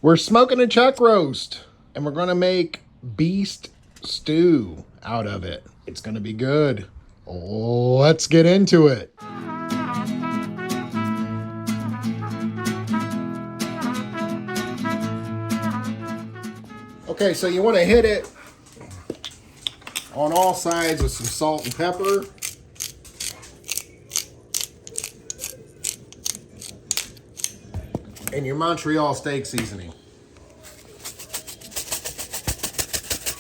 We're smoking a chuck roast, and we're gonna make beast stew out of it. It's gonna be good. Let's get into it. Okay, so you want to hit it on all sides with some salt and pepper. And your Montreal steak seasoning.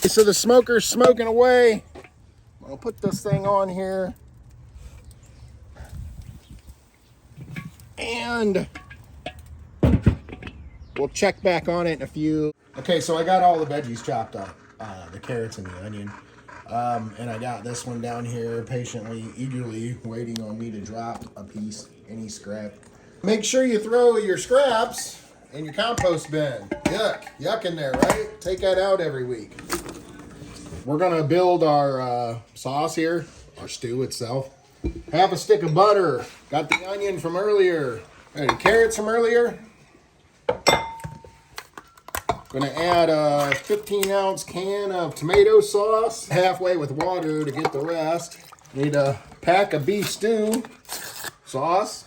So the smoker's smoking away. I'll put this thing on here. And we'll check back on it in a few. Okay, so I got all the veggies chopped up. The carrots and the onion. And I got this one down here patiently, eagerly waiting on me to drop a piece, any scrap. Make sure you throw your scraps in your compost bin. Yuck in there, right? Take that out every week. We're gonna build our sauce here, our stew itself. Half a stick of butter. Got the onion from earlier. Got the carrots from earlier. Gonna add a 15-ounce can of tomato sauce. Halfway with water to get the rest. Need a pack of beef stew sauce.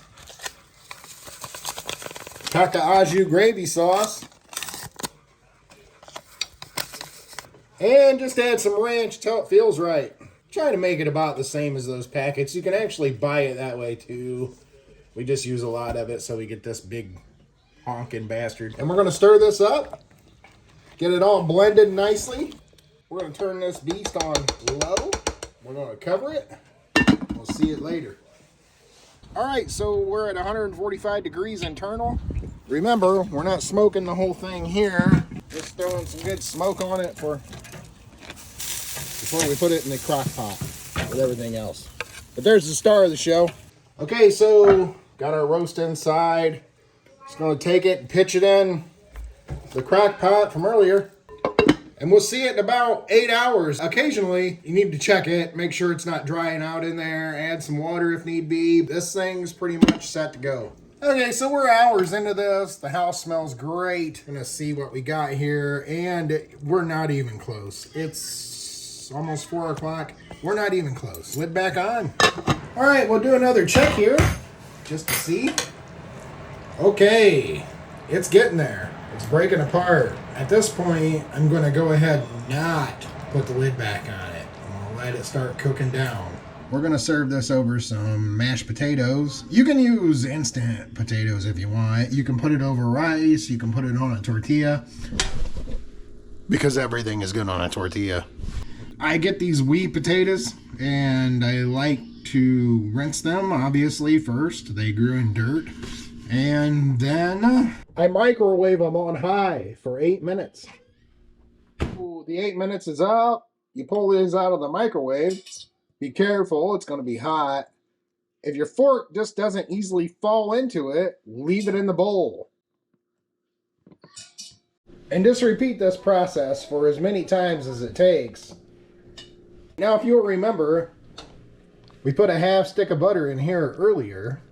Pack of au jus gravy sauce. And just add some ranch till it feels right. Try to make it about the same as those packets. You can actually buy it that way too. We just use a lot of it so we get this big honking bastard. And we're gonna stir this up. Get it all blended nicely. We're gonna turn this beast on low. We're gonna cover it. We'll see it later. All right, so we're at 145 degrees internal. Remember, we're not smoking the whole thing here. Just throwing some good smoke on it before we put it in the crock pot with everything else. But there's the star of the show. Okay, so got our roast inside. Just gonna take it and pitch it in the crock pot from earlier. And we'll see it in about 8 hours. Occasionally, you need to check it, make sure it's not drying out in there, add some water if need be. This thing's pretty much set to go. Okay, so we're hours into this. The house smells great. Gonna see what we got here, and we're not even close. It's almost 4 o'clock. We're not even close. Lid back on. All right, we'll do another check here, just to see. Okay, it's getting there. It's breaking apart. At this point, I'm gonna go ahead and not put the lid back on it. I'm gonna let it start cooking down. We're gonna serve this over some mashed potatoes. You can use instant potatoes if you want. You can put it over rice. You can put it on a tortilla. Because everything is good on a tortilla. I get these wee potatoes and I like to rinse them, obviously, first. They grew in dirt. And then I microwave them on high for 8 minutes. Ooh, the 8 minutes is up. You pull these out of the microwave. Be careful, it's going to be hot. If your fork just doesn't easily fall into it, leave it in the bowl. And just repeat this process for as many times as it takes. Now, if you'll remember, we put a half stick of butter in here earlier.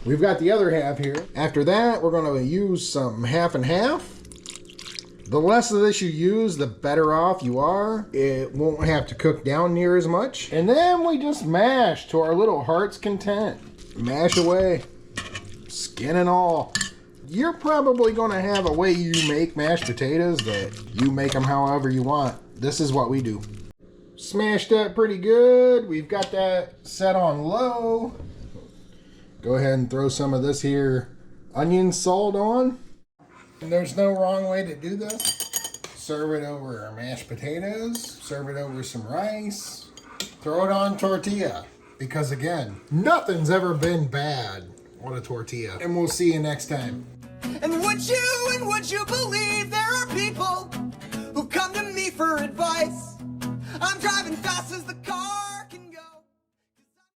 We've got the other half here. After that, we're going to use some half and half. The less of this you use, the better off you are. It won't have to cook down near as much. And then we just mash to our little heart's content. Mash away, skin and all. You're probably going to have a way you make mashed potatoes that you make them however you want. This is what we do. Smashed that pretty good. We've got that set on low. Go ahead and throw some of this here onion salt on. And there's no wrong way to do this. Serve it over our mashed potatoes. Serve it over some rice. Throw it on tortilla. Because again, nothing's ever been bad on a tortilla. And we'll see you next time. And would you believe there are people who come to me for advice? I'm driving fast as the